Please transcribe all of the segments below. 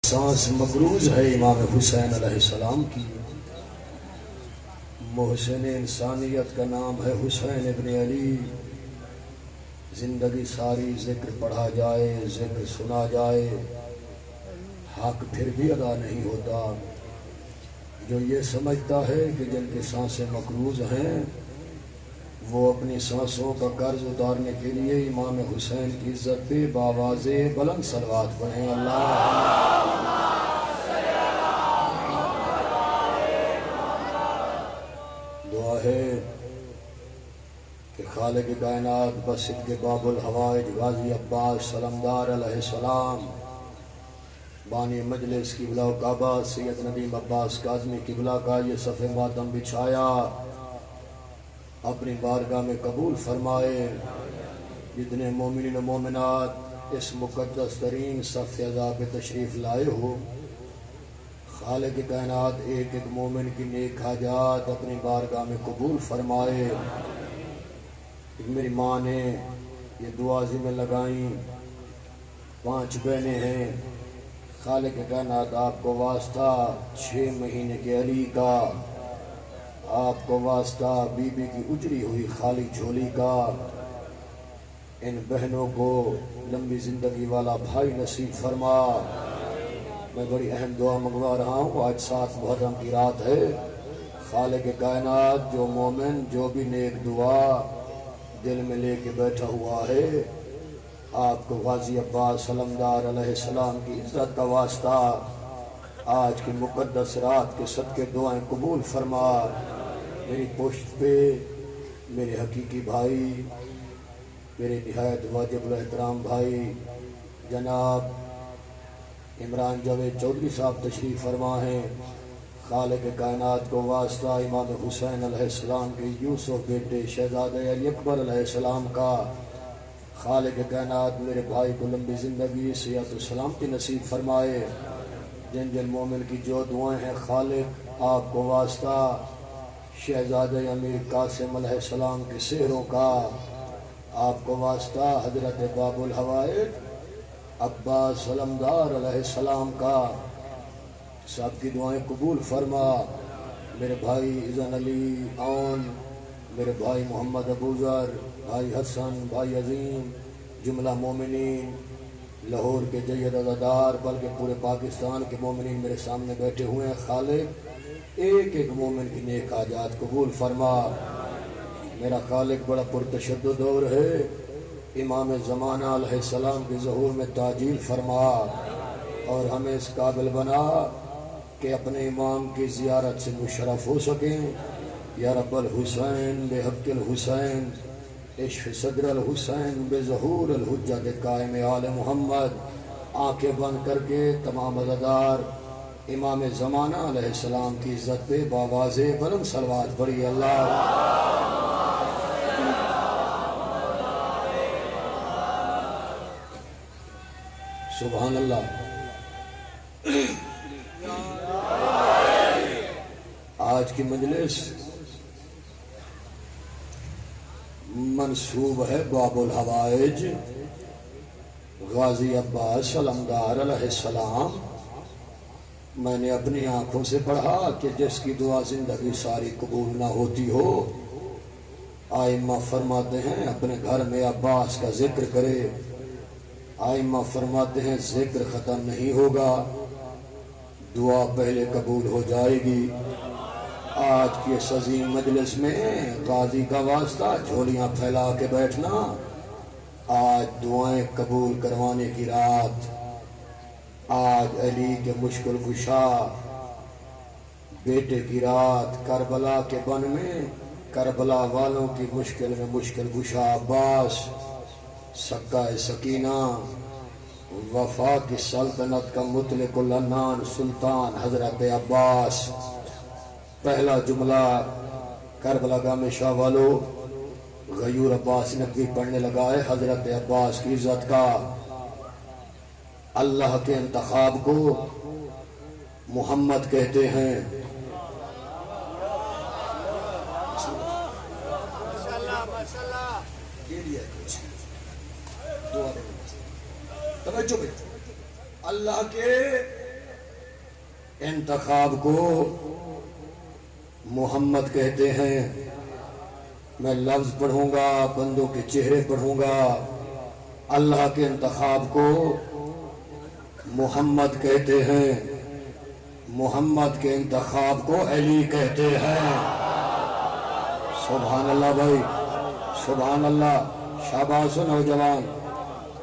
سانس مقروض ہے امام حسین علیہ السلام کی. محسن انسانیت کا نام ہے حسین ابن علی. زندگی ساری ذکر پڑھا جائے، ذکر سنا جائے، حق پھر بھی ادا نہیں ہوتا. جو یہ سمجھتا ہے کہ جن کی سانسیں مقروض ہیں وہ اپنی سانسوں کا قرض اتارنے کے لیے امام حسین کی عزت پہ بآواز بلند صلوات پڑھیں. اللہ دعا ہے کہ خالق کائنات بسط کے باب الحوائج غازی عباس سلمدار علیہ السلام، بانی مجلس قبلہ و کعبہ سید ندیم عباس کاظمی قبلہ کا یہ صف ماتم بچھایا اپنی بارگاہ میں قبول فرمائے. جتنے مومنین و مومنات اس مقدس ترین صف عزا پہ تشریف لائے ہو، خالق کائنات ایک ایک مومن کی نیک حاجات اپنی بارگاہ میں قبول فرمائے. میری ماں نے یہ دعا میں لگائیں، 5 بہنیں ہیں. خالق کائنات آپ کو واسطہ 6 مہینے کے علی کا، آپ کو واسطہ بی بی کی اجڑی ہوئی خالی جھولی کا. ان بہنوں کو لمبی زندگی والا بھائی نصیب فرما. میں بڑی اہم دعا منگوا رہا ہوں. آج 7 محرم کی رات ہے. خالق کائنات جو مومن جو بھی نیک دعا دل میں لے کے بیٹھا ہوا ہے، آپ کو غازی عباس سلمدار علیہ السلام کی عزت کا واسطہ آج کی مقدس رات کے صدقے دعائیں قبول فرما. میری پشت پہ میرے حقیقی بھائی، میرے نہایت واجب الاحترام بھائی جناب عمران جاوید چودھری صاحب تشریف فرما ہیں. خالق کائنات کو واسطہ امام حسین علیہ السلام کے یوسف بیٹے شہزادہ علی اکبر علیہ السلام کا. خالق کائنات میرے بھائی کو لمبی زندگی صحت و سلامتی نصیب فرمائے. جن جن مومن کی جو دعائیں ہیں خالق آپ کو واسطہ شہزادہ امیر قاسم علیہ السلام کے سحروں کا، آپ کو واسطہ حضرت باب الحوائج عباس سلمدار علیہ السلام کا، سب کی دعائیں قبول فرما. میرے بھائی اذن علی اون، میرے بھائی محمد ابوذر، بھائی حسن، بھائی عظیم، جملہ مومنین لاہور کے جید عزادار بلکہ پورے پاکستان کے مومنین میرے سامنے بیٹھے ہوئے ہیں. خالق ایک ایک مومن کی نیک حاجات قبول فرما. میرا خالق بڑا پرتشدد دور ہے. امام زمانہ علیہ السلام کے ظہور میں تعجیل فرما اور ہمیں اس قابل بنا کہ اپنے امام کی زیارت سے مشرف ہو سکیں. یا رب الحسین بحق الحسین عشق صدر الحسین بظہور الحجت قائم آل محمد. آنکھیں بند کر کے تمام عزادار امام زمانہ علیہ السلام کی عزت پہ بآواز بلند صلوات پڑھی. اللہ سبحان اللہ. آج کی مجلس منسوب ہے باب الحوائج غازی عباس سلمدار علیہ السلام. میں نے اپنی آنکھوں سے پڑھا کہ جس کی دعا زندگی ساری قبول نہ ہوتی ہو، آئمہ فرماتے ہیں اپنے گھر میں عباس کا ذکر کرے. آئمہ فرماتے ہیں ذکر ختم نہیں ہوگا، دعا پہلے قبول ہو جائے گی. آج کی اس عظیم مجلس میں غازی کا واسطہ جھولیاں پھیلا کے بیٹھنا، آج دعائیں قبول کروانے کی رات. آج علی کے مشکل کشا بیٹے کی رات. کربلا کے بن میں کربلا والوں کی مشکل میں مشکل کشا عباس، سکہ سکینہ، وفا کی سلطنت کا مطلق العنان سلطان حضرت عباس. پہلا جملہ کربلا کا شاہ والو غیور عباس نقوی پڑھنے لگا ہے حضرت عباس کی عزت کا. اللہ کے انتخاب کو محمد کہتے ہیں. توجہ اللہ کے انتخاب کو محمد کہتے ہیں۔ میں لفظ پڑھوں گا، بندوں کے چہرے پڑھوں گا۔ اللہ کے انتخاب کو محمد کہتے ہیں، محمد کے انتخاب کو علی کہتے ہیں۔ سبحان اللہ بھائی، سبحان اللہ، شاباش و نوجوان،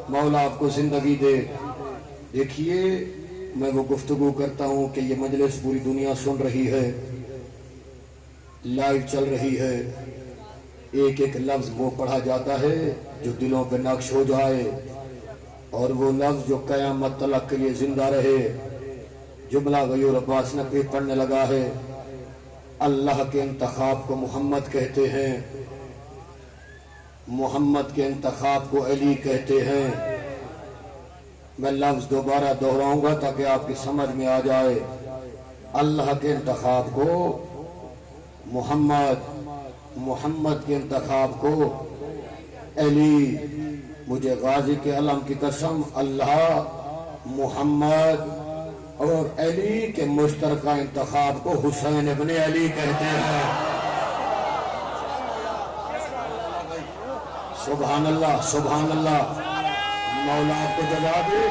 مولا آپ کو زندگی دے۔ دیکھیے میں وہ گفتگو کرتا ہوں کہ یہ مجلس پوری دنیا سن رہی ہے، لائیو چل رہی ہے، ایک ایک لفظ وہ پڑھا جاتا ہے جو دلوں پہ نقش ہو جائے، اور وہ لفظ جو قیامت تلک کے لیے زندہ رہے۔ جملہ غیور عباس نقوی پڑھنے لگا ہے، اللہ کے انتخاب کو محمد کہتے ہیں، محمد کے انتخاب کو علی کہتے ہیں۔ میں لفظ دوبارہ دہراؤں گا تاکہ آپ کی سمجھ میں آ جائے۔ اللہ کے انتخاب کو محمد، محمد کے انتخاب کو علی۔ مجھے غازی کے علم کی قسم، اللہ، محمد اور علی کے مشترکہ انتخاب کو حسین ابن علی کہتے ہیں۔ سبحان اللہ، سبحان اللہ، مولا آپ کو جزا دے۔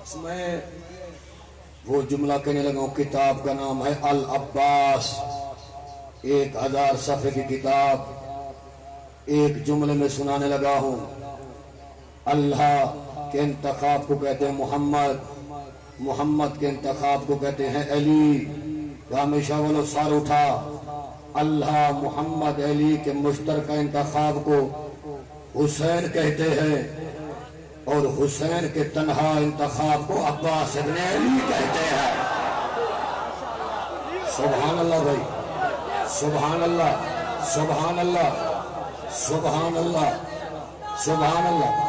اس میں وہ جملہ کہنے لگا ہوں، کتاب کا نام ہے العباس، 1000 صفحے کی کتاب، ایک جملے میں سنانے لگا ہوں۔ اللہ کے انتخاب کو کہتے ہیں محمد، محمد کے انتخاب کو کہتے ہیں علی۔ ہمیشہ والو سار اٹھا، اللہ، محمد، علی کے مشترکہ انتخاب کو حسین کہتے ہیں، اور حسین کے تنہا انتخاب کو عباس ابن علی کہتے ہیں۔ سبحان اللہ بھائی، سبحان اللہ، سبحان اللہ، سبحان اللہ، سبحان اللہ۔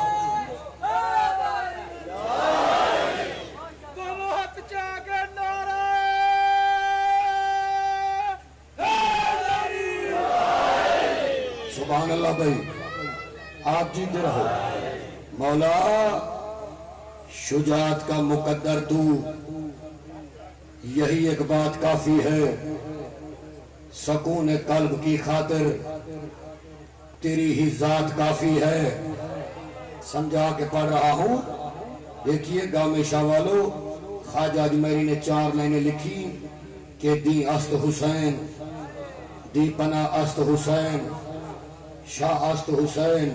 سبحان اللہ بھائی، آپ جیتے رہو۔ مولا شجاعت کا مقدر تو، یہی ایک بات کافی ہے، سکون قلب کی خاطر تیری ہی ذات کافی ہے۔ سمجھا کے پڑھ رہا ہوں، دیکھیے گام شاہ والو، خواجہ اجمیری نے 4 لائنیں لکھی کہ دی است حسین، دی پناہ است حسین، شاہ است حسین،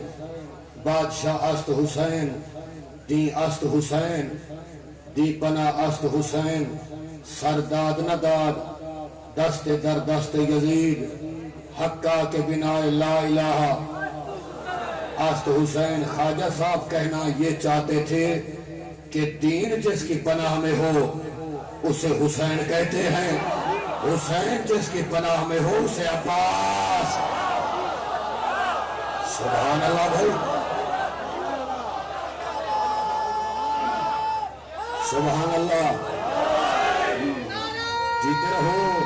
بادشاہ است حسین، دی است حسین، دی پناہ است حسین، سرداد نداد، دست در دست یزید، حقا کے بنا لا الہ است حسین۔ خواجہ صاحب کہنا یہ چاہتے تھے کہ دین جس کی پناہ میں ہو اسے حسین کہتے ہیں، حسین جس کی پناہ میں ہو اسے عباس۔ سبحان اللہ بھائی، سبحان اللہ، جیتے رہو۔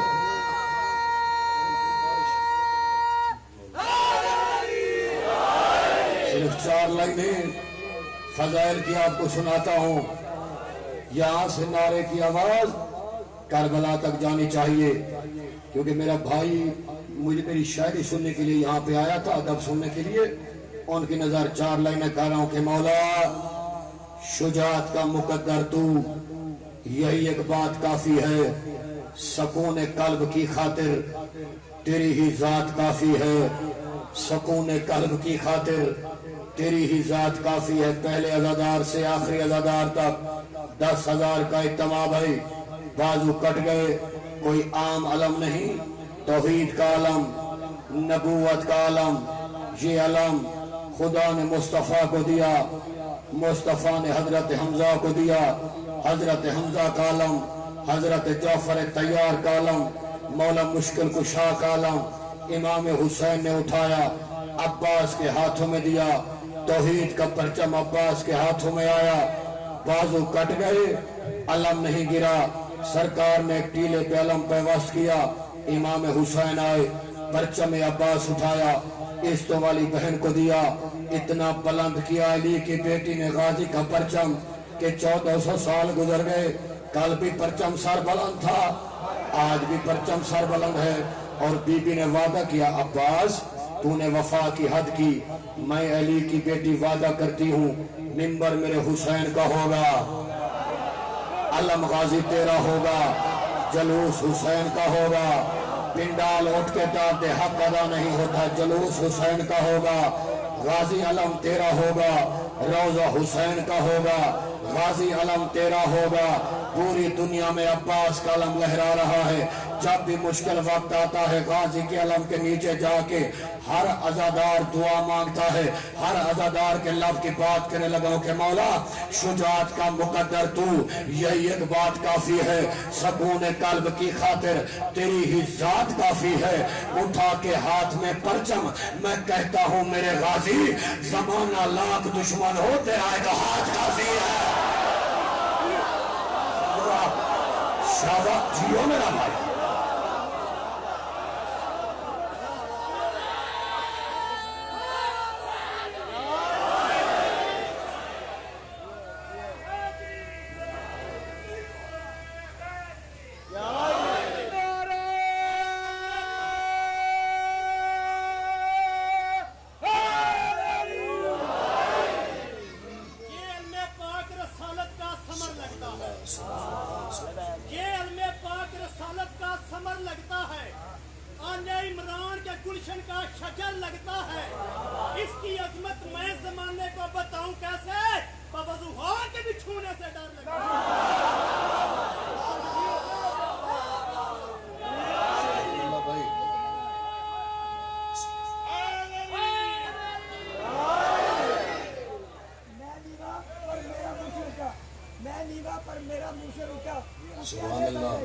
صرف 4 لائنیں فضائل کی آپ کو سناتا ہوں، یہاں سے نعرے کی آواز کربلا تک جانی چاہیے، کیونکہ میرا بھائی مجھے میری شاعری سننے کے لیے یہاں پہ آیا تھا، ادب سننے کے لیے، ان کی نظر 4 لائنیں کہہ رہا ہوں کہ مولا شجاعت کا مقدر تو، یہی ایک بات کافی ہے، سکون قلب کی خاطر تیری ہی ذات کافی ہے، سکون قلب کی خاطر تیری ہی ذات کافی ہے۔ پہلے عزادار سے آخری عزادار تک 10,000 کا اجتماع بھائی، بازو کٹ گئے، کوئی عام علم نہیں، توحید کا علم، نبوت کا علم، یہ علم خدا نے مصطفیٰ کو دیا، مصطفیٰ نے حضرت حمزہ کو دیا، حضرت حمزہ کا علم، حضرت جعفر طیار کا علم، مولا مشکل کشا کا علم امام حسین نے اٹھایا، عباس کے ہاتھوں میں دیا، توحید کا پرچم عباس کے ہاتھوں میں آیا، بازو کٹ گئے، علم نہیں گرا، سرکار نے ایک ٹیلے پہ علم پیوست کیا، امام حسین آئے، پرچم عباس اٹھایا، عشتوں والی بہن کو دیا، اتنا بلند کیا علی کی بیٹی نے غازی کا پرچم کہ 1400 سال گزر گئے، کل بھی پرچم سر بلند تھا، آج بھی پرچم سر بلند ہے۔ اور بی بی نے وعدہ کیا، عباس تو نے وفا کی حد کی، میں علی کی بیٹی وعدہ کرتی ہوں منبر میرے حسین کا ہوگا، علم غازی تیرا ہوگا، جلوس حسین کا ہوگا، پنڈال اٹھ کے داد حق ادا نہیں ہوتا، جلوس حسین کا ہوگا، غازی علم تیرا ہوگا، روضہ حسین کا ہوگا، غازی علم تیرا ہوگا۔ پوری دنیا میں عباس کا علم لہرا رہا ہے۔ جب بھی مشکل وقت آتا ہے غازی کے علم کے نیچے جا کے ہر عزادار دعا مانگتا ہے، ہر عزادار کے لب کی بات کرنے لگا کہ مولا شجاعت کا مقدر تو، یہی ایک بات کافی ہے، سکون قلب کی خاطر تیری ہی ذات کافی ہے۔ اٹھا کے ہاتھ میں پرچم میں کہتا ہوں میرے غازی، زمانہ لاکھ دشمن ہو تیرا ایک ہاتھ کافی ہے۔ شاباش جیو میرا بھائی۔ عمران کے گلشن کا شجر لگتا ہے، اس کی عظمت میں زمانے کو بتاؤں کیسے، بوضوحا کے بھی چھونے سے ڈر لگتا ہے۔ میں نیوا پر میرا منہ سے رکا، سبحان اللہ،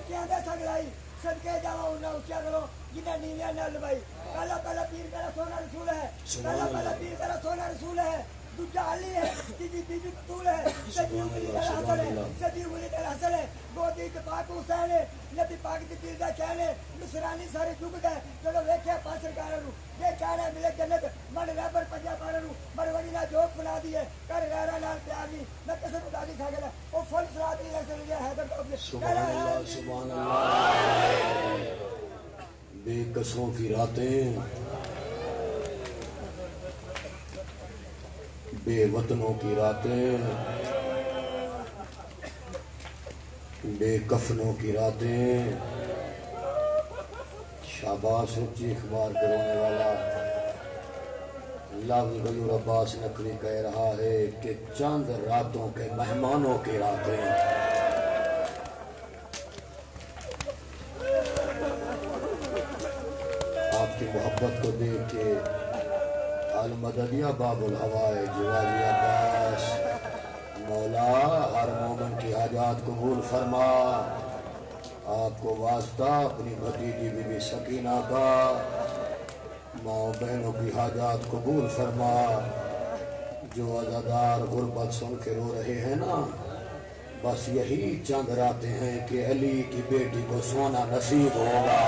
کیا دے سگلائی صدقے جاؤ نہ اچھا کرو جنہیں نیویاں نہ لبائی۔ پہلا پہلا پیر میرا سونا رسول ہے، پہلا پہلا پیر میرا سونا رسول ہے، دوجا علی ہے، تیجی بی بی بطول ہے، سجی انگلی تیرا حسن ہے، سجی انگلی تیرا حسن ہے، گودی پاک حسین ہے، نبی پاک دی دل دا چین ہے، مصرانی سارے جھک گئے چلو ویکھے پاس سرکاراں نو، یہ چین ہے ملے جنت، من رہبر پنجا پاراں نو، من وڑی نہ جوک بنا دیے، کر غیراں نال پیار نہیں، میں کسے کو گالی کھا گیا، او فل صراط نہیں لگ سکے حیدر کو سبحان اللہ، سبحان اللہ۔ بے قصوں کی راتیں، بے وطنوں کی راتیں، بے کفنوں کی راتیں، شاباش چیخ مار کے رونے والا لفظ غیور عباس نقوی کہہ رہا ہے کہ چند راتوں کے مہمانوں کی راتیں۔ آپ کی محبت کو دیکھ کے المدد یا باب الحوائج غازی عباس، مولا ہر مومن کی حاجات قبول فرما، آپ کو واسطہ اپنی بھتیجی بی بی سکینہ کا، ماں بہنوں کی حاجات قبول فرما۔ جو عزادار غربت سن کے رو رہے ہیں نا، بس یہی چند راتیں ہیں کہ علی کی بیٹی کو سونا نصیب ہوگا،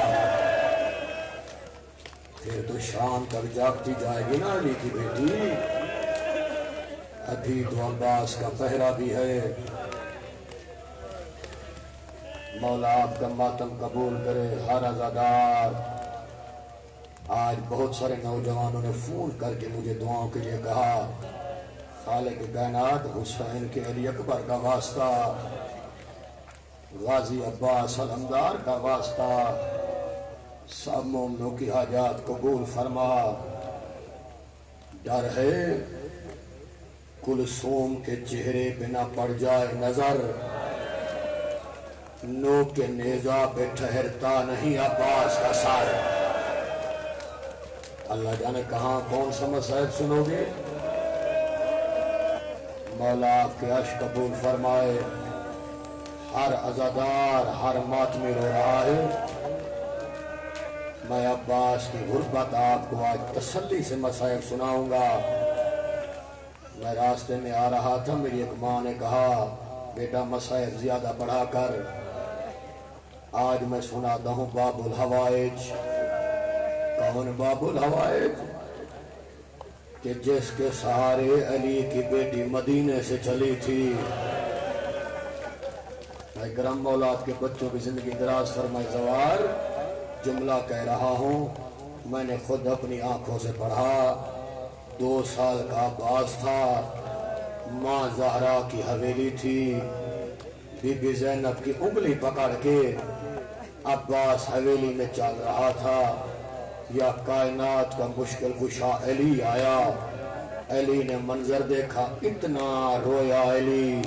پھر تو شام تک جاگتی جائے گی نا علی کی بیٹی۔ ابھی تو عباس کا پہرا بھی ہے، مولا آپ کا ماتم قبول کرے۔ ہر عزادار، آج بہت سارے نوجوانوں نے فون کر کے مجھے دعاؤں کے لیے کہا، خالق کائنات حسین کے علی اکبر کا واسطہ، غازی عباس علمدار کا واسطہ، سب مومنوں کی حاجات قبول فرما۔ ڈر ہے کلثوم کے چہرے پہ نہ پڑ جائے نظر، نو کے نیزہ پہ ٹھہرتا نہیں عباس کا سر۔ اللہ جانے کہاں کون سا مسائب سنو گے، مولا آپ کے عشق قبول فرمائے۔ ہر عزادار، ہر ماتمی رو رہا ہے، میں عباس کی غربت آپ کو آج تسلی سے مسائب سناؤں گا۔ میں راستے میں آ رہا تھا، میری ایک ماں نے کہا بیٹا مسائب زیادہ بڑھا کر، آج میں سناتا ہوں باب الحوائج۔ کون باب الحوائج؟ کہ جس کے سہارے علی کی بیٹی مدینے سے چلی تھی۔ بھائی کرم مولا آپ کے بچوں کی زندگی دراز فرمائے زوار۔ جملہ کہہ رہا ہوں، میں نے خود اپنی آنکھوں سے پڑھا۔ 2 سال کا عباس تھا، ماں زہرا کی حویلی تھی، بی بی زینب کی انگلی پکڑ کے عباس حویلی میں چل رہا تھا۔ یا کائنات کا مشکل کشا علی آیا۔ علی نے منظر دیکھا، اتنا رویا علی،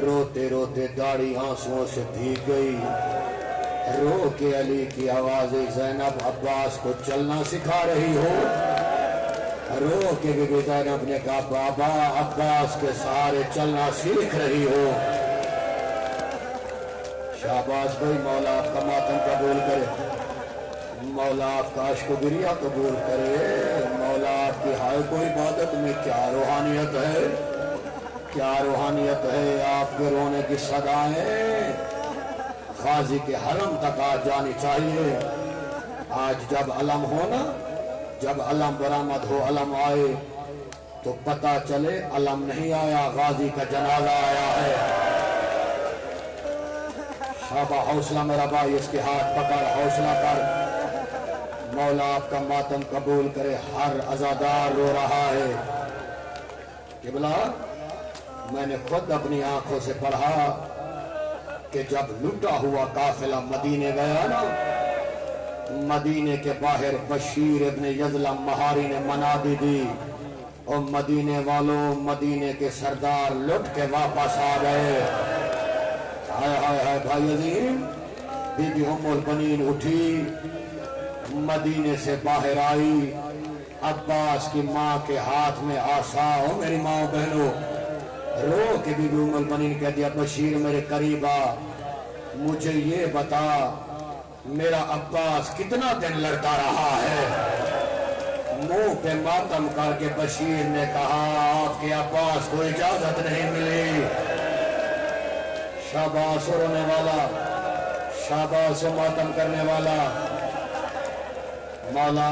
روتے روتے داڑھی آنسوؤں سے بھیگ گئی۔ رو کے علی کی آواز، زینب عباس کو چلنا سکھا رہی ہو؟ رو کے بی بی زینب نے کہا، بابا عباس کے سہارے چلنا سیکھ رہی ہو۔ شاباش بھائی، مولا آپ کا ماتم قبول کرے، مولا آپ کا عشق و گریہ قبول کرے۔ مولا آپ کی ہائے کو عبادت میں کیا روحانیت ہے، کیا روحانیت ہے۔ آپ کے رونے کی صدائیں غازی کے حرم تک آ جانی چاہیے۔ آج جب علم ہو نا، جب علم برآمد ہو، علم آئے تو پتہ چلے علم نہیں آیا، غازی کا جنازہ آیا ہے۔ شابہ، حوصلہ میرا بھائی، اس کے ہاتھ پکڑ، حوصلہ کر۔ مولا آپ کا ماتم قبول کرے۔ ہر عزادار رو رہا ہے۔ قبلہ، میں نے خود اپنی آنکھوں سے پڑھا کہ جب لٹا ہوا قافلہ مدینے گیا نا، مدینے کے باہر بشیر ابن یزلم مہاری نے منادی دی، اور مدینے والوں، مدینے کے سردار لٹ کے واپس آ گئے۔ ہائے ہائے ہائے بھائی عظیم، بی بی ام البنین اٹھی، مدینے سے باہر آئی، عباس کی ماں کے ہاتھ میں عصا، ہو میری ماں بہنوں، رو کے بی بی ام البنین کہہ دیا، بشیر میرے قریب آ، مجھے یہ بتا میرا عباس کتنا دن لڑتا رہا ہے۔ منہ پہ ماتم کر کے بشیر نے کہا، آپ کے عباس کو اجازت نہیں ملی۔ شاباش رونے والا، شاباش ماتم کرنے والا۔ مولا،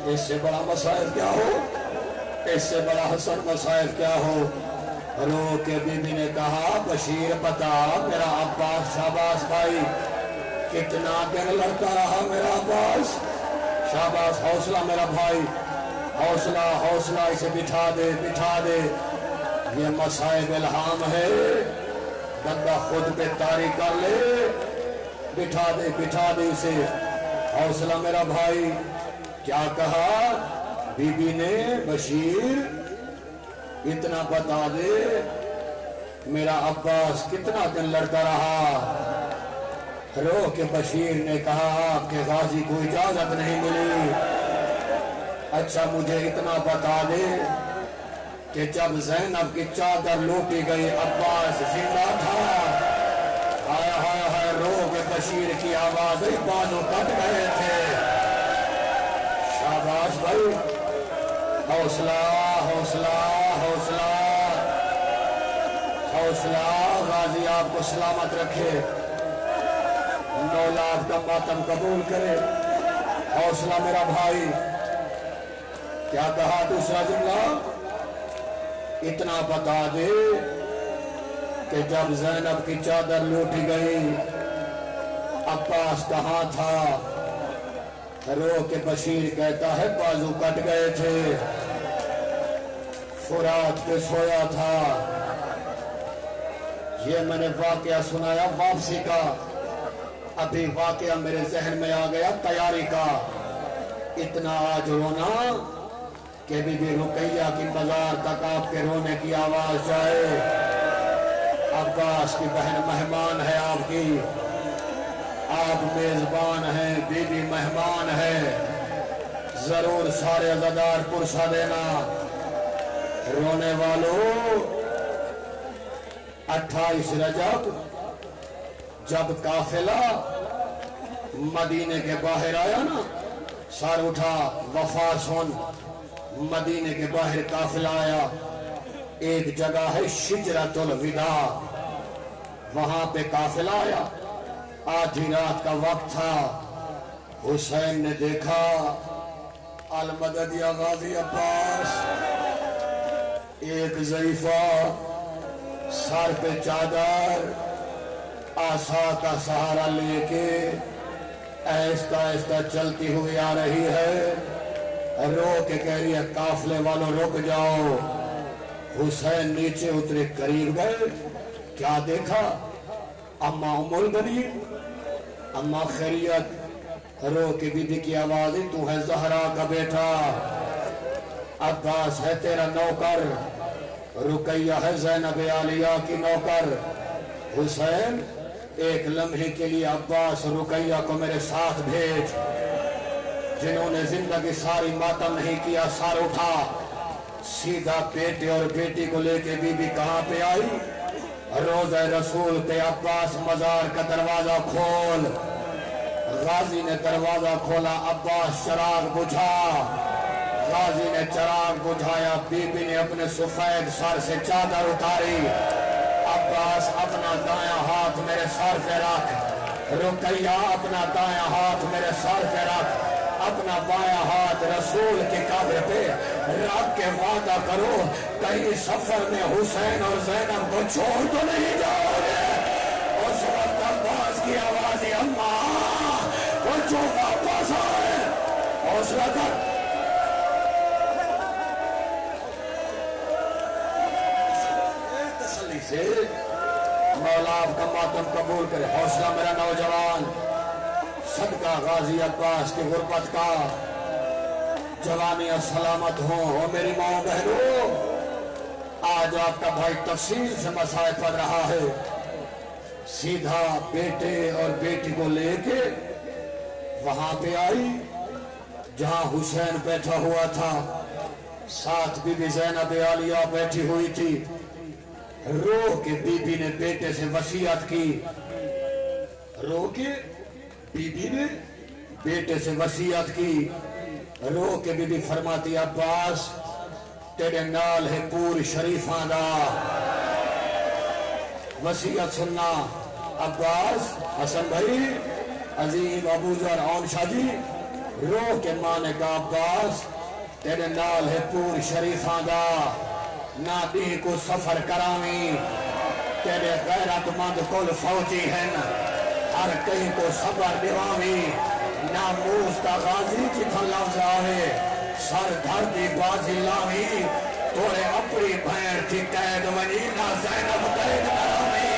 اس سے بڑا مسائل کیا ہو، اس سے بڑا حسن مسائل کیا ہو۔ رو کے بی بی نے کہا، بشیر بتا میرا عباس، شاباش بھائی، کتنا دن لڑتا رہا میرا عباس۔ شاباش، حوصلہ میرا بھائی، حوصلہ حوصلہ، اسے بٹھا دے بٹھا دے۔ یہ مسائب الہام ہے، بندہ خود پہ طاری کر لے، بٹھا دے اسے۔ حوصلہ میرا بھائی۔ کیا کہا بی بی نے؟ بشیر اتنا بتا دے میرا عباس کتنا دن لڑتا رہا۔ رو کے بشیر نے کہا، آپ کے غازی کو اجازت نہیں ملی۔ اچھا مجھے اتنا بتا دے کہ جب زینب کی چادر لوٹی گئی عباس زندہ تھا؟ ہائے ہائے ہائے، رو کے بشیر کی آواز، بازو کٹ گئے تھے۔ شاباش بھائی، حوصلہ حوصلہ حوصلہ حوصلہ۔ غازی آپ کو سلامت رکھے، مولا آپ کا ماتم قبول کرے۔ حوصلہ میرا بھائی۔ کیا کہا دوسرا جملہ؟ اتنا بتا دے کہ جب زینب کی چادر لوٹی گئی عباس کہاں تھا؟ رو کے بشیر کہتا ہے، بازو کٹ گئے تھے، فرات پہ سویا تھا۔ یہ میں نے واقعہ سنایا واپسی کا، ابھی واقعہ میرے ذہن میں آ گیا تیاری کا۔ اتنا آج رونا کہ بی بی رقیہ کی مزار تک آپ کے رونے کی آواز جائے۔ عباس کی بہن مہمان ہے آپ کی، آپ میزبان ہیں، بی بی مہمان ہے، ضرور سارے عزادار پرسہ دینا۔ رونے والوں، 28 رجب جب قافلہ مدینے کے باہر آیا نا، سر اٹھا، وفا سن، مدینے کے باہر قافلہ آیا، ایک جگہ ہے شجرۃ الوداع، وہاں پہ قافلہ آیا، آدھی رات کا وقت تھا۔ حسین نے دیکھا المدد یا غازی عباس. ایک ضعیفہ سر پہ چادر آسا کا سہارا لے کے آہستہ آہستہ چلتی ہوئی آ رہی ہے. رو کے کہہ رہی ہے قافلے والوں رک جاؤ. حسین نیچے اترے قریب گئے. کیا دیکھا؟ اما ام البنین. اما خیریت؟ رو کے بی بی کی آواز ہے تو ہے زہرا کا بیٹا. عباس ہے تیرا نوکر. رقیہ ہے زینب عالیہ کی نوکر. حسین ایک لمحے کے لیے عباس رقیہ کو میرے ساتھ بھیج. جنہوں نے زندگی ساری ماتم نہیں کیا سار اٹھا. سیدھا بیٹے اور بیٹی کو لے کے بی بی کہاں پہ آئی؟ روضہ رسول پہ. عباس مزار کا دروازہ کھول. غازی نے دروازہ کھولا. عباس چراغ بجھا. غازی نے چراغ بجھایا. بی بی نے اپنے سفید سر سے چادر اتاری. عباس اپنا دایاں ہاتھ میرے سر پہ رکھ. رقیہ اپنا دایاں ہاتھ میرے سر پہ رکھ. اپنا بایاں ہاتھ رسول کی قبر پہ رکھ کے وعدہ کرو کہیں سفر میں حسین اور زینب کو چھوڑ تو نہیں جاؤ گے. اس وقت عباس کی آواز اماں وہ جو واپس آئے. حوصلہ کر. تسلی سے مولا آپ کا ماتم قبول کرے. حوصلہ میرا نوجوان. صدقہ غازی عباس کی غربت کا. جوانی اور سلامت ہوں. اور میری ماں بہنوں آج آپ کا بھائی تفصیل سے مسائل پڑھ رہا ہے. سیدھا بیٹے اور بیٹی کو لے کے وہاں پہ آئی جہاں حسین بیٹھا ہوا تھا. ساتھ بی بی زینب عالیہ بیٹھی ہوئی تھی. رو کے بی بی نے بیٹے سے وصیت کی. رو کے بی بی نے بیٹے سے وصیت کی. رو کے بی بی فرماتی عباس تیرے نال ہے پور شریفاں دا. وصیت سننا. عباس حسن بھائی عظیم ابو ذر عون شاہ جی. رو کے ماں نے کہا عباس تیرے نال ہے پور شریفاں دا. نہ دی کو سفر کرامی. تیرے غیرت مند کل فوجی ہیں. ہر کہیں کو صبر دیوامی. ناموس کا غازی جتھا لفظ آوے سر دھر دی بازی لاوی. توڑے اپنی بھین تھی قید ونی نہ زینب قید کرامی.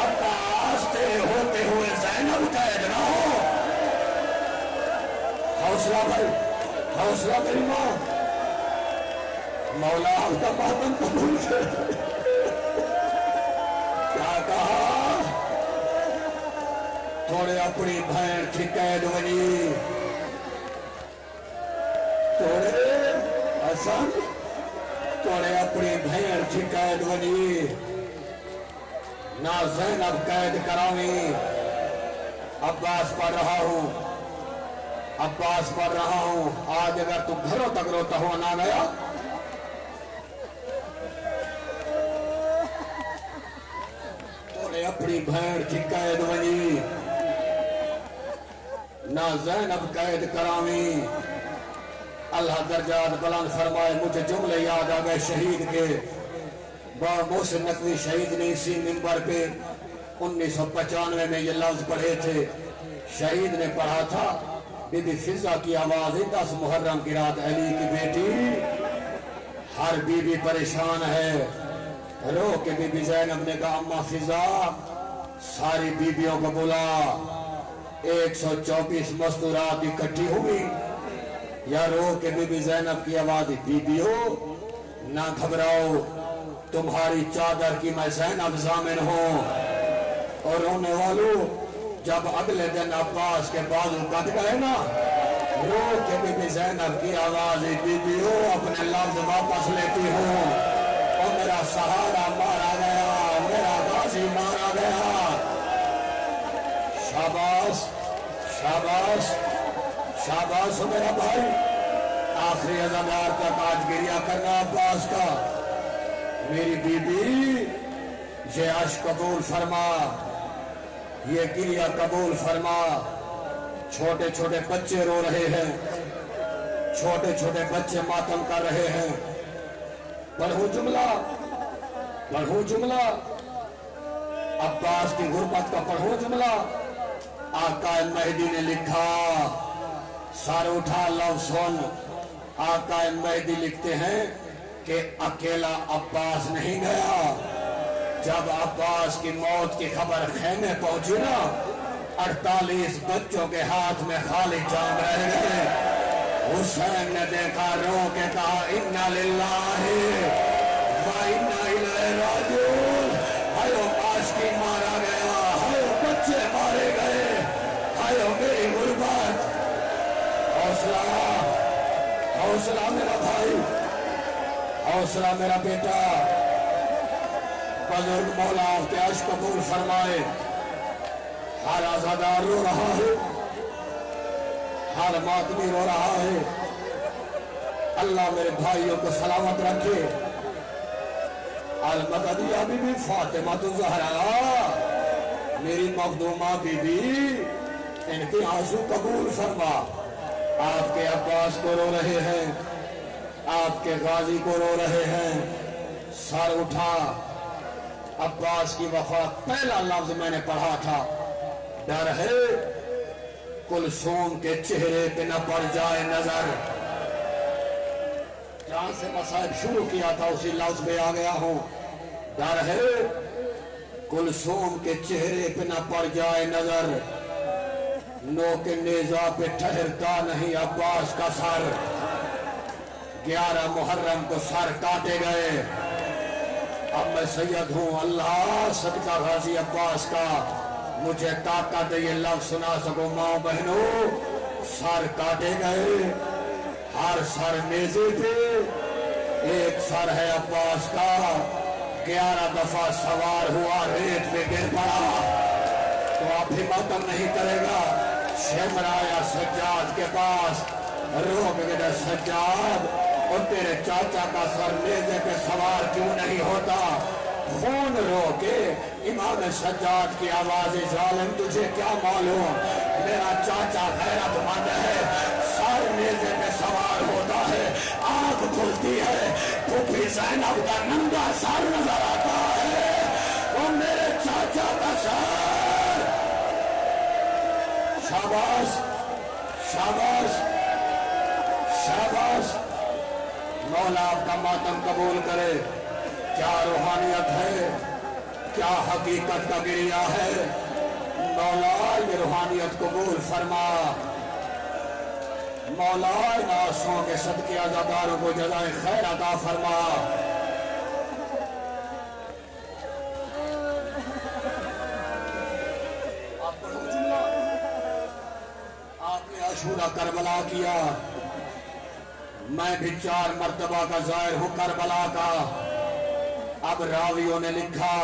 عباس تیرے ہوتے ہوئے زینب قید نہ ہو. حوصلہ بھائی. حوصلہ میری ماں. مولا آپ کا ماتم قبول کرے. کیا کہا؟ توڑے اپنی بھین تھی قید ونی. توڑے حسن توڑے اپنی بھین تھی قید ونی. نہ زینب قید کرامی. عباس پڑھ رہا ہوں. عباس پڑھ رہا ہوں. آج اگر تو گھروں تک روتا ہوا نہ گیا توڑے اپنی بھین تھی قید ونی. نہ زینب قید کرامی. اللہ درجات بلند فرمائے. مجھے جملے یاد آ گئے شہید کے. با محسن نقوی شہید نے اسی منبر پہ 1995 میں یہ لفظ پڑھے تھے. شہید نے پڑھا تھا بی بی فضا کی آواز 10 محرم کی رات علی کی بیٹی. ہر بی بی پریشان ہے. رو کے بی بی زینب نے کہا اماں فضا ساری بیبیوں کو بلا. 124 مستورات اکٹھی ہوئی. یا رو کے بی بی زینب کی آواز بیبیو نہ گھبراؤ. تمہاری چادر کی میں زینب ضامن ہوں. اور رونے والوں جب اگلے دن عباس کے بازو کٹ گئے نا رو کے بی بی زینب کی آواز بیبیو اپنے لفظ واپس لیتی ہوں. اور میرا سہارا مارا گیا. میرا غازی مارا گیا. شاباش شاباش شاباش میرا بھائی. آخری ازادار تک آج گریہ کرنا عباس کا. میری بی بی یہ عشق قبول فرما. یہ گریہ قبول فرما. چھوٹے چھوٹے بچے رو رہے ہیں. چھوٹے چھوٹے بچے ماتم کر رہے ہیں. پڑھوں جملہ عباس کی غربت کا پڑھوں جملہ. آقا مہدی نے لکھا، سر اٹھا لفظ سن. آقا مہدی لکھتے ہیں کہ اکیلا عباس نہیں گیا. جب عباس کی موت کی خبر خیمے پہنچی نا، 48 بچوں کے ہاتھ میں خالی جام رہ گئے. حسین نے دیکھا، رو کے کہا انا للہ و انا الیہ راجعون. ہائے عاشقی مارا گیا، ہائے بچے مارے گئے، ہائے میری غربت. حوصلہ میرا بھائی، حوصلہ میرا بیٹا. بزرگ مولا آپ کے عشق قبول فرمائے. ہر عزادار رو رہا ہے، ہر ماتمی رو رہا ہے. اللہ میرے بھائیوں کو سلامت رکھے. المددیہ بی بی فاطمہ الزہرا، میری مخدومہ بی بی، ان کے آنسو قبول فرما. آپ کے عباس کو رو رہے ہیں، آپ کے غازی کو رو رہے ہیں. سر اٹھا. عباس کی وفات پہلا لفظ میں نے پڑھا تھا، ڈر ہے کلثوم کے چہرے پہ نہ پڑ جائے نظر. جہاں سے مصائب شروع کیا تھا اسی لفظ پہ آ گیا ہوں. ڈر ہے کلثوم کے چہرے پہ نہ پڑ جائے نظر. نوک نیزہ پہ ٹھہرتا نہیں عباس کا سر. 11 محرم کو سر کاٹے گئے. اب میں سید ہوں، اللہ صدقہ غازی عباس کا مجھے طاقت یہ لفظ سنا سکو. ماں بہنوں، سر کاٹے گئے. ہر سر نیزے پہ، ایک سر ہے عباس کا. 11 دفعہ سوار ہوا، ریت پہ گر پڑا. تو آپ ہمت نہیں کرے گا. شمر آیا سجاد کے پاس، روک گئے سجاد، اور تیرے چاچا کا سر نیزے پہ سوار کیوں نہیں ہوتا؟ خون رو کے امام سجاد کی آواز، ظالم تجھے کیا معلوم، میرا چاچا غیرت مند ہے، سر نیزے پہ سوار ہوتا ہے. آنکھ کھلتی ہے، پھوپھی زینب کا ننگا سر نظر آتا ہے، وہ میرے چاچا کا سر. شاباش شاباش شاباش. مولا آپ کا ماتم قبول کرے. کیا روحانیت ہے، کیا حقیقت کا گریہ ہے. مولا یہ روحانیت قبول فرما. مولا ان آنسوؤں کے صدقے عزاداروں کو جزائے خیر عطا فرما. آپ نے عاشورہ کربلا کیا، میں بھی 4 مرتبہ کا ظاہر ہوں کربلا کا. اب راویوں نے لکھا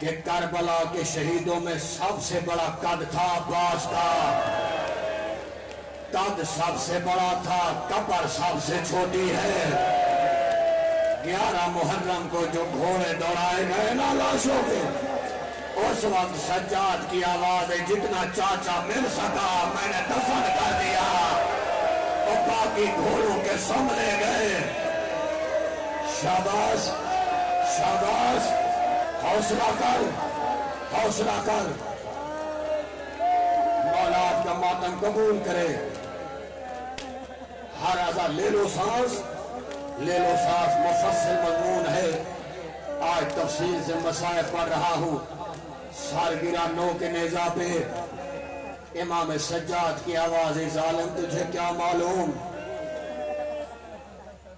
کہ کربلا کے شہیدوں میں سب سے بڑا قد تھا عباس کا. قد سب سے بڑا تھا، قبر سب سے چھوٹی ہے. 11 محرم کو جو گھوڑے دوڑائے گئے نا لاشوں کے، اس وقت سجاد کی آواز ہے، جتنا چاچا مل سکا میں نے دفن کر دیا، اور باقی گھوڑوں کے سامنے گئے. شاباش شاباش. حوصلہ کر، حوصلہ کر. مولا آپ کا ماتم قبول کرے. ہر عزا لے لو سانس، لے لو سانس. مفصل مضمون ہے، آج تفصیل سے مسائل پڑھ رہا ہوں. سالگرہ 9 کے نیزہ پہ امام سجاد کی آواز، ظالم تجھے کیا معلوم.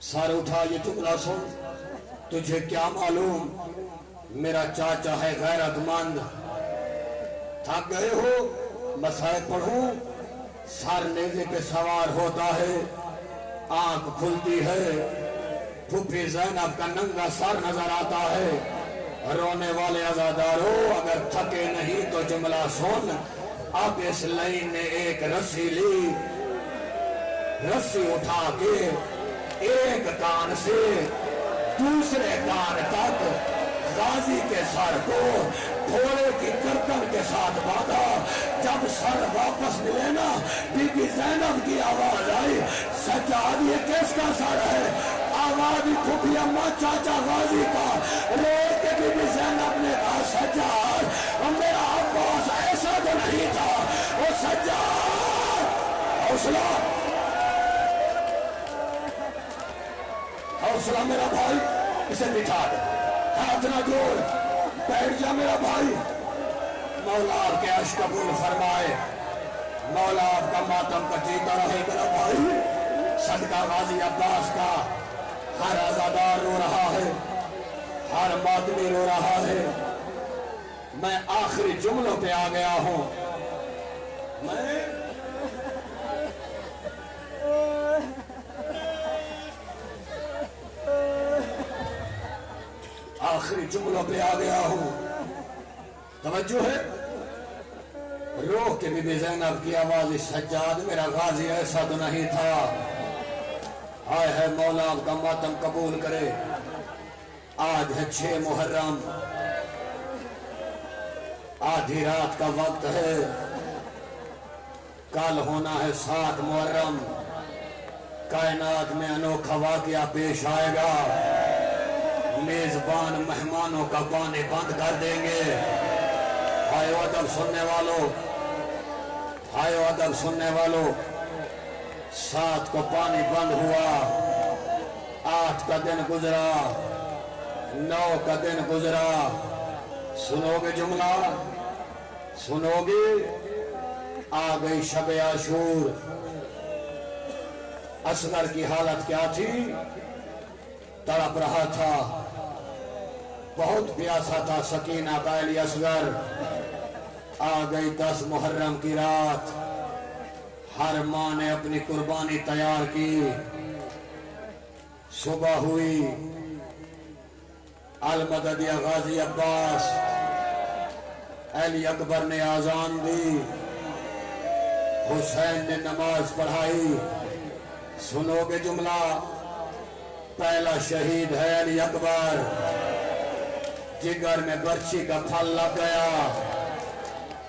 سر اٹھا یہ جملہ سن، تجھے کیا معلوم، میرا چاچا ہے غیرت مند. تھک گئے ہو، مسائل پڑھوں. سر نیزے پہ سوار ہوتا ہے، آنکھ کھلتی ہے، پھوپھی زینب کا ننگا سر نظر آتا ہے. رونے والے عزاداروں، اگر تھکے نہیں تو جملہ سن. اب اس لائن نے ایک رسی لی، رسی اٹھا کے ایک کان سے دوسرے کان تک غازی کے سر کو گھوڑے کی گردن کے ساتھ باندھا. جب سر واپس ملے نا بی بی زینب کی آواز آئی سجاد یہ کس کا سر ہے؟ آواز پھوپھی اماں چاچا غازی کا. روک کے بی بی زینب نے کہا سجاد میرا عباس ایسا تو نہیں تھا. وہ سجاد حوصلہ حوصلہ میرا بھائی اسے بٹھا دے ہاتھ نہ جوڑ بیٹھ جا میرا بھائی. مولا آپ کے عشق قبول فرمائے. مولا آپ کا ماتم کٹیتا رہے میرا بھائی. صدقہ غازی عباس کا ہر عزادار رو رہا ہے ہر ماتمی رو رہا ہے. میں آخری جملوں پہ آ گیا ہوں. میں آخری جملوں پہ آ گیا ہوں. توجہ ہے. رو کے بی بی زینب کی آواز سجاد میرا غازی ایسا تو نہیں تھا. آئے ہے مولا آپ کا ماتم قبول کرے. آج ہے 6 محرم آدھی رات کا وقت ہے. کل ہونا ہے 7 محرم. کائنات میں انوکھا واقعہ پیش آئے گا. میزبان مہمانوں کا پانی بند کر دیں گے. آئے ادب سننے والوں آئے ادب سننے والوں 7 کو پانی بند ہوا. 8 کا دن گزرا 9 کا دن گزرا. سنو گے جملہ سنو گے. آ گئی شب عاشور. اصغر کی حالت کیا تھی؟ تڑپ رہا تھا بہت پیاسا تھا. سکینہ کا علی اصغر. آ گئی 10 محرم کی رات. ہر ماں نے اپنی قربانی تیار کی. صبح ہوئی. المدد یا غازی عباس. علی اکبر نے آذان دی. حسین نے نماز پڑھائی. سنو گے جملہ. پہلا شہید ہے علی اکبر. جگر میں برچی کا پھل لگ گیا.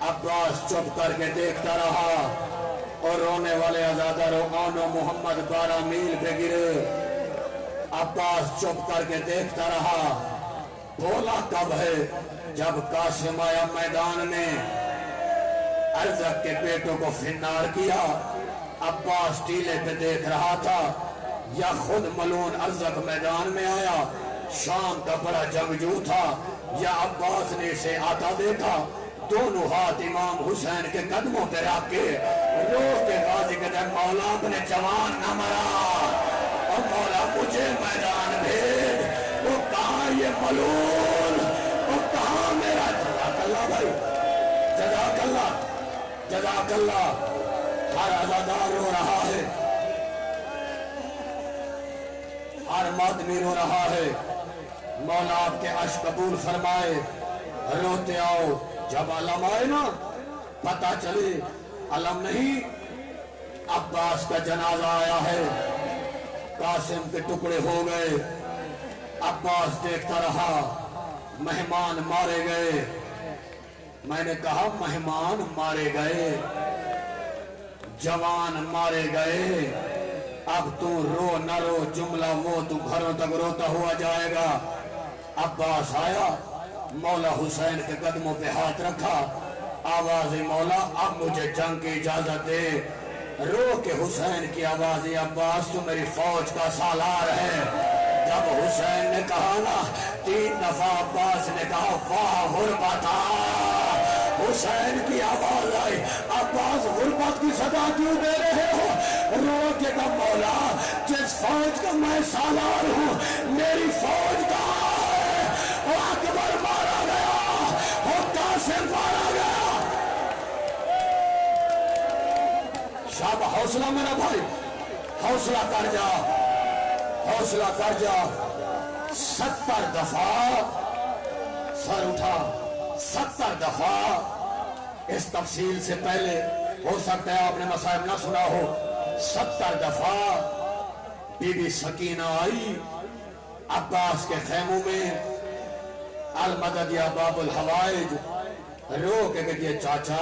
عباس چپ کر کے دیکھتا رہا اور رونے والے عزادہ روحان و محمد 12 میل پہ گرے. عباس چپ کر کے دیکھتا رہا. بولا کب ہے؟ جب قاسم آیا میدان میں ارزق کے بیٹوں کو فنار کیا. عباس ٹیلے پہ دیکھ رہا تھا یا خود ملون ارزق میدان میں آیا. شام کا بڑا جنگجو تھا یا عباس نے اسے آتا دیکھا. دونوں ہاتھ امام حسین کے قدموں پہ رکھ کے رو کے غازی کہتے ہیں مولا اپنے جوان نہ مرا اور مولا مجھے میدان بھیج. وہ کہاں یہ ملون؟ وہ کہاں میرا؟ جزاک اللہ بھائی جزاک اللہ جزاک اللہ. ہر عزادار رو رہا ہے ہر مادمی رو رہا ہے. مولا آپ کے عشق قبول فرمائے. روتے آؤ. جب علم آئے نا پتہ چلے علم نہیں عباس کا جنازہ آیا ہے. قاسم کے ٹکڑے ہو گئے. عباس دیکھتا رہا. مہمان مارے گئے. میں نے کہا مہمان مارے گئے جوان مارے گئے. اب تو رو نہ رو جملہ وہ تو گھروں تک روتا ہوا جائے گا. عباس آیا. مولا حسین کے قدموں پہ ہاتھ رکھا. آواز مولا اب مجھے جنگ کی اجازت دے. رو کے حسین کی آواز عباس تو میری فوج کا سالار ہے. جب حسین نے کہا نا 3 دفعہ عباس نے کہا واہ غربتا. حسین کی آواز آئی عباس غربت کی صدا کیوں دے رہے ہو؟ رو کے کہا مولا جس فوج کا میں سالار ہوں میری فوج کا ہے. وہ اکبر مارا گیا وہ قاسم مارا گیا. شاب حوصلہ میرا بھائی حوصلہ کر جا حوصلہ کر جا. 70 دفعہ سر اٹھا. 70 دفعہ. اس تفصیل سے پہلے ہو سکتا ہے آپ نے مصائب نہ سنا ہو. 70 دفعہ بی بی سکینہ آئی عباس کے خیموں میں. المدد یا باب الحوائج. رو کے کہتی ہے چاچا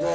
2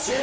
6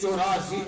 84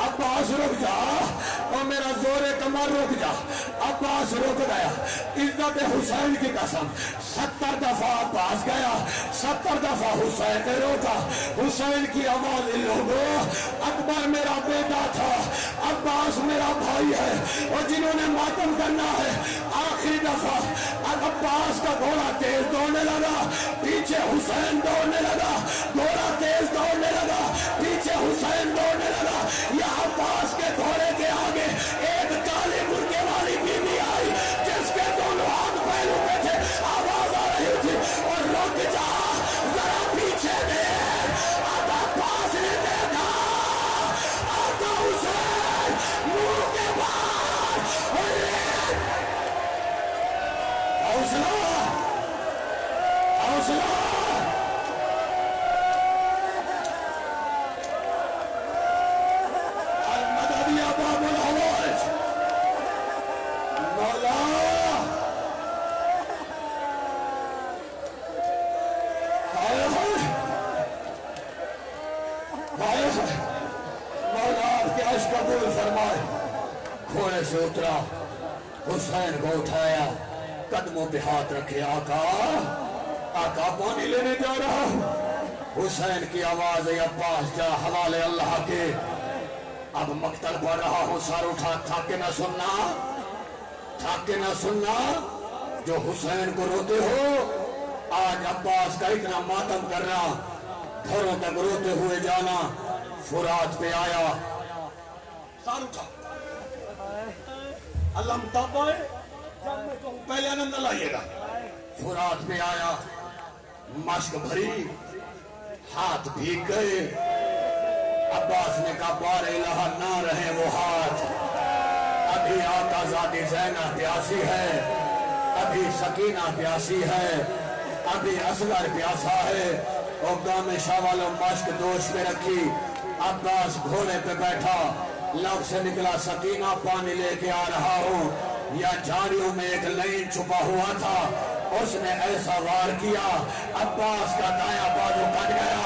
عباس رک جا، اور میرا زور کمر رک جا۔ عباس رک گیا، عزت حسین کی قسم 70 دفعہ عباس گیا، 70 دفعہ حسین نے روکا۔ حسین کی آواز لوگو، اکبر میرا بیٹا تھا، عباس میرا بھائی ہے، اور جنہوں نے ماتم کرنا ہے آخری دفعہ۔ عباس کا گھوڑا تیز دوڑنے لگا، پیچھے حسین دوڑنے لگا، گھوڑا تیز دوڑنے لگا، پیچھے حسین دوڑنے لگا۔ یا عباس کے گھوڑے کے آگے ایک کالے برقعے والی بیوی آئی جس کے دونوں ہاتھ پہلو پہ تھے، آواز آ رہی تھی اور رک جا ذرا پیچھے دیکھ۔ اب عباس نے دیکھا آقا حسین منہ کے باہر، حوصلہ حوصلہ قبول فرمائے۔ گھوڑے سے اترا، حسین کو اٹھایا، قدموں پہ ہاتھ رکھے، آقا آقا پانی لینے جا رہا۔ حسین کی آواز ہے عباس جا حوالے اللہ کے، اب مقتل پڑھ رہا ہوں، سر اٹھا، تھک کے نہ سننا، تھک کے نہ سننا۔ جو حسین کو روتے ہو، آج عباس کا اتنا ماتم کرنا، گھروں تک روتے ہوئے جانا۔ فرات پہ آیا، سار اٹھا، اللہ مطابع پہلے آنند نہ لائیے گا۔ فرات پہ آیا، مشک بھری، ہاتھ بھیگ گئے۔ عباس نے کہا بار الہ نہ رہے وہ ہاتھ، ابھی آقا ذات زینب پیاسی ہے، ابھی سکینہ پیاسی ہے، ابھی اصغر پیاسا ہے۔ اور گام شاہ والوں مشک دوش پہ رکھی، عباس گھوڑے پہ بیٹھا، لب سے نکلا سکینہ پانی لے کے آ رہا ہوں۔ یا جھاڑیوں میں ایک لائن چھپا ہوا تھا، اس نے ایسا وار کیا، عباس کا دایاں بازو کٹ گیا۔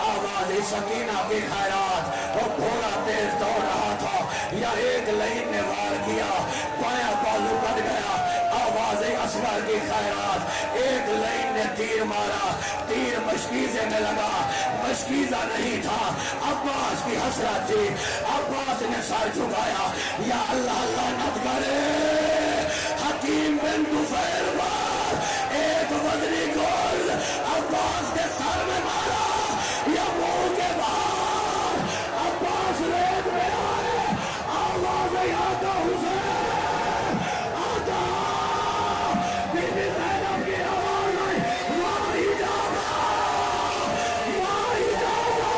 آواز سکینہ کی خیرات، وہ گھوڑا تیز دوڑ رہا تھا، یا ایک لائن نے وار کیا، بایاں بازو کٹ گیا۔ آواز اصغر کی خیرات، ایک لائن نے تیر مارا، تیر مشکیزے میں لگا، مشکیزہ نہیں تھا، عباس کی حسرت تھی۔ عباس نے سر جھکایا، یا اللہ لعنت کرے حکیم بن طفیل بار ایک وزنی گول عباس کے سر میں مارا، یا منہ کے باہر۔ عباس ریت میں آئے، آواز آقا حسین، آقا بی بی زینب کی آواز آئی، مائی جانا، مائی جانا۔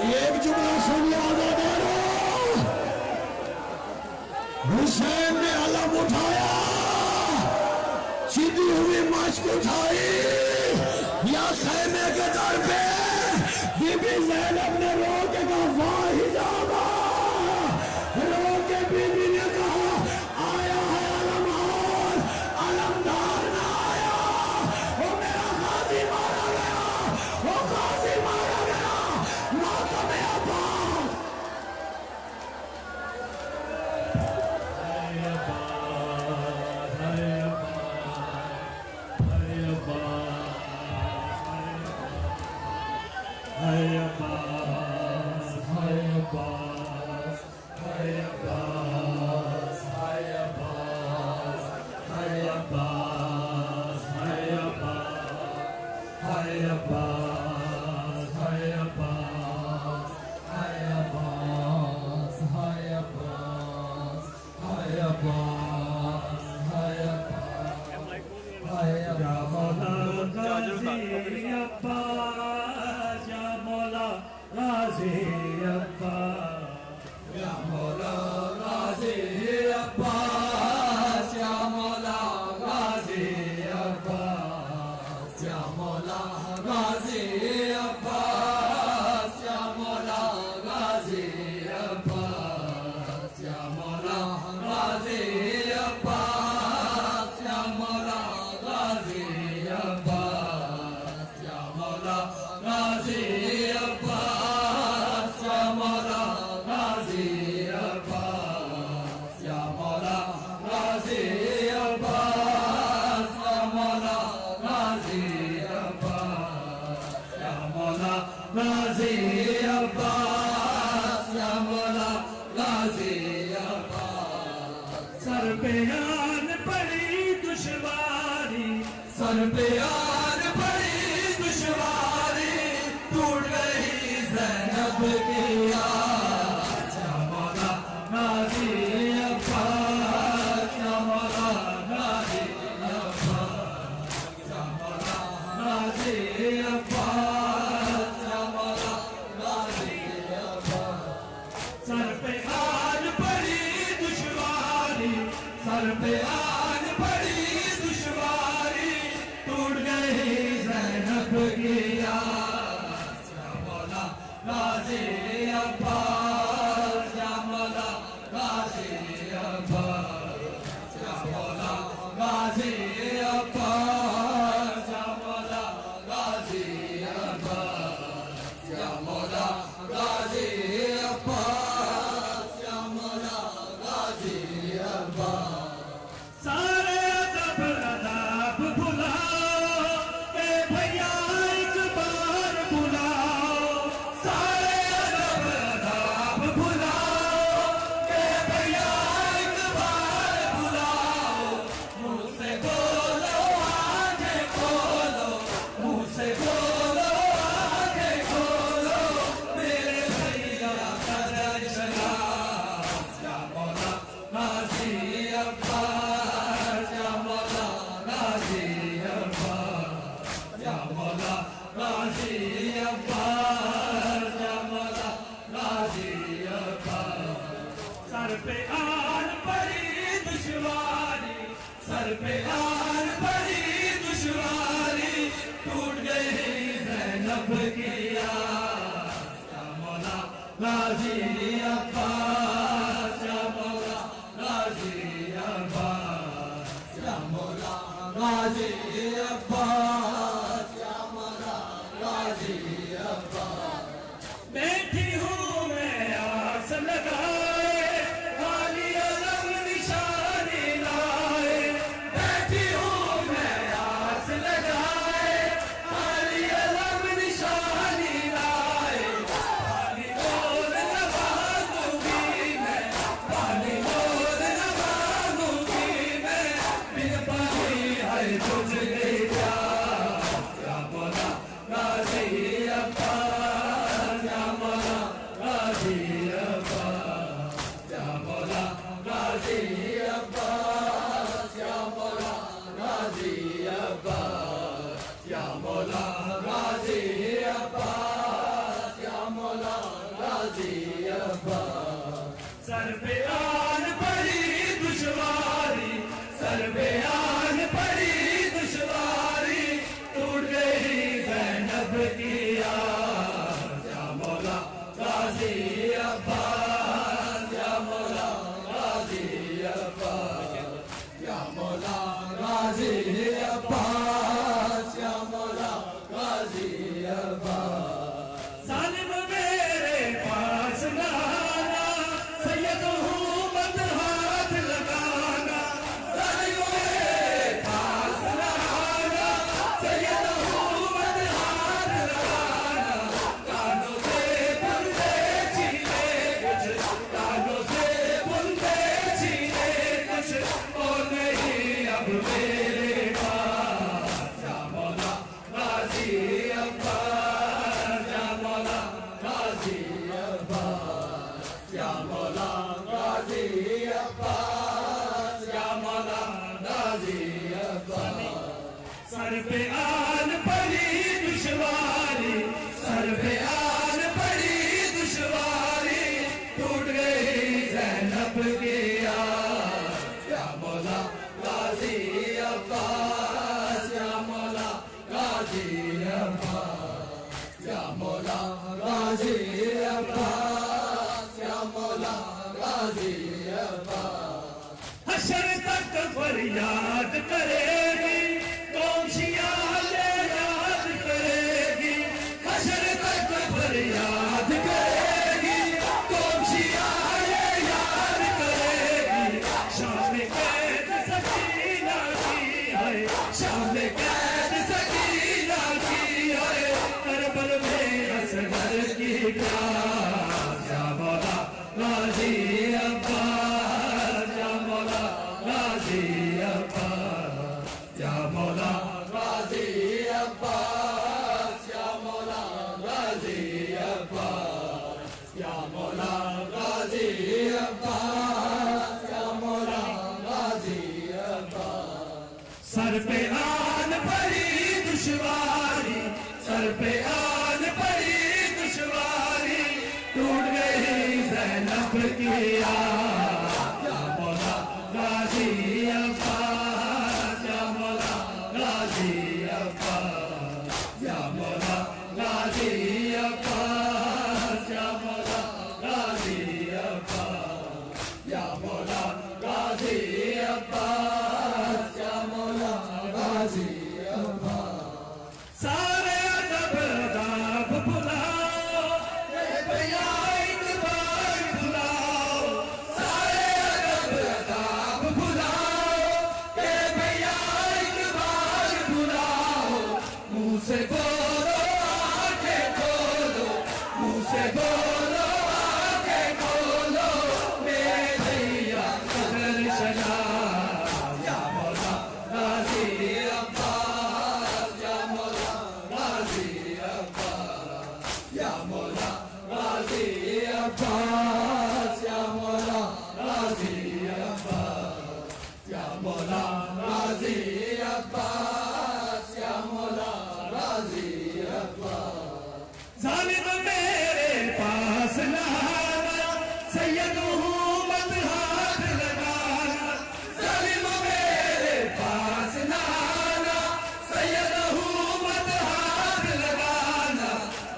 ایک جملہ سن یاد آدارو، حسین نے علم اٹھایا، سیدھی ہوئی مشک اٹھائی، یا خیمے کے در پہ بی بی زینب نے رو کے کہا واہی جاگا، رو کے بی بی نے کہا آیا ہے علمدار، علمدار نہ آیا، وہ میرا غازی مارا گیا، وہ غازی مارا گیا، ماتم عباس۔ Ya Mola Ghazi غازی عباس یا مولا غازی عباس یا مولا غازی عباس یا مولا غازی عباس یا مولا غازی عباس یا مولا غازی عباس یا مولا غازی عباس یا مولا غازی عباس یا مولا غازی عباس یا مولا غازی عباس سر پہ آن پڑی دشواری سر پہ آن پڑی دشواری ٹوٹ گئی زینب کی آس یا مولا غازی عباس یا مولا غازی عباس یا مولا غازی عباس یا مولا غازی عباس سر پہ آن پڑی دشواری سر پہ آن پڑی دشواری ٹوٹ گئی زینب کی آس یا مولا غازی عباس یا مولا غازی عباس یا مولا غازی عباس یا مولا غازی عباس یا مولا غازی عباس یا مولا غازی عباس سارے ادب ادب بھلاؤ اے بھیا ایک بار بلاؤ سارے ادب ادب بھلاؤ اے بھیا ایک بار بلاؤ منہ سے بولو آنکھیں کھولو منہ سے بولو آنکھیں کھولو میرے بھیا قدر چلا یا مولا غازی عباس یا مولا غازی عباس یا مولا غازی عباس یا مولا غازی عباس سر پہ آن پڑی دشواری سر پہ آن پڑی دشواری ٹوٹ گئی زینب کی آس یا مولا غازی عباس یا مولا غازی عباس یا مولا غازی عباس یا مولا غازی عباس بیٹھی ہوں میں آس لگائے والی علم نشانی لائے بیٹھی ہوں میں آس لگائے والی علم نشانی لائے پانی اور نوازوں گی میں پانی اور نوازوں گی میں بن پانی ہے تجھ گئی پیاس یا مولا غازی عباس یا مولا غازی عباس یا مولا غازی عباس یا مولا غازی عباس یا مولا غازی عباس یا مولا غازی عباس سر پہ آن پڑی دشواری سر پہ آن پڑی دشواری ٹوٹ گئی زینب کی آس یا مولا غازی عباس یا مولا غازی عباس یا مولا غازی عباس یا مولا غازی عباس ظالم میرے پاس نہ آنا سید ہوں مت ہاتھ لگانا ظالم میرے پاس نہ آنا سید ہوں مت ہاتھ لگانا کانوں سے بندے چھینے کچھ کانوں سے بندے چھینے کچھ اور نہیں اب میرے پاس یا مولا غازی عباس یا مولا غازی عباس یا مولا غازی عباس یا مولا غازی عباس سر پہ آن پڑی دشواری سر پہ آن پڑی دشواری ٹوٹ گئی زینب کی آس یا مولا غازی عباس یا مولا غازی عباس عباس یا مولا غازی عباس یا مولا غازی عباس حشر تک فریاد کرے گی قوم شیعہ یاد کرے گی حشر تک فریاد کرے گی قوم شیعہ یاد کرے گی شام قید سکینہ کی ہے شام قید سکینہ کی ہے کربل میں اصغر کی پیاس یا مولا غازی عباس یا مولا غازی عباس یا مولا غازی عباس یا مولا غازی عباس یا مولا غازی عباس یا مولا غازی عباس سر پہ آن پڑی دشواری سر پہ آن پڑی دشواری ٹوٹ گئی زینب کی آس یا مولا غازی عباس یا مولا غازی عباس یا مولا غازی عباس یا مولا غازی عباس یا مولا غازی عباس یا مولا غازی عباس سارے ادب اداب بلاؤ بھیا اقبال بلاؤ سارے ادب اداب بلاؤ کہ بھیا اقبال بلاؤ منہ سے بولو آنکھیں کھولو منہ سے بولو آنکھیں کھولو میرے بھیا قدر شنا یا مولا غازی عباس یا مولا غازی عباس یا مولا غازی عباس یا مولا غازی عباس یا مولا غازی عباس یا مولا غازی عباس ظالم میرے پاس نہ آنا سید حکومت ہاتھ لگانا ظالم میرے پاس نہ آنا سید حکومت ہاتھ لگانا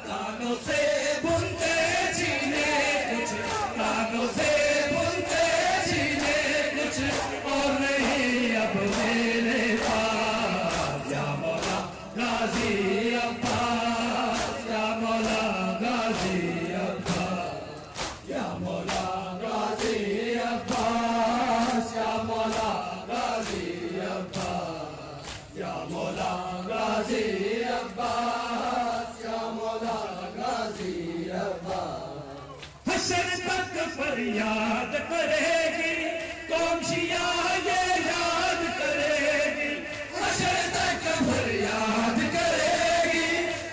کانوں سے بنتے چھینے کچھ کانوں سے بنتے چھینے کچھ اور نہیں اب میرے پاس یا مولا غازی عباس یا مولا غازی عباس یا مولا غازی عباس یا مولا غازی عباس یا مولا غازی عباس یا مولا غازی عباس حشر تک فریاد کرے گی قوم شیعہ یہ یاد کرے گی حشر تک فریاد کرے گی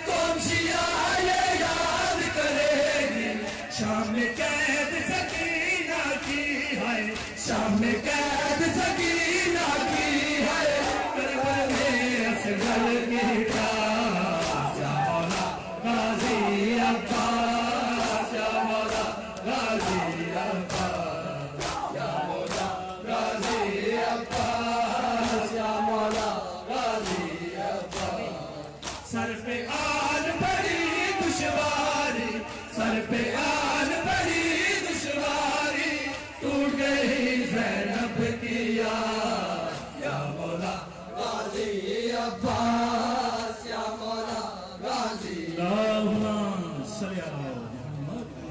قوم شیعہ یہ یاد کرے گی شام میں قید سکینہ کی ہے شام میں قید سکینہ کی ہے کربل میں اصغر کی پیاس یا مولا غازی عباس یا مولا غازی عباس یا مولا غازی عباس یا مولا غازی عباس سر پہ آن پڑی دشواری سر پہ آن پڑی دشواری ٹوٹ گئی زینب کی آس یا مولا غازی عباس یا مولا غازی اللہم صلی علی محمد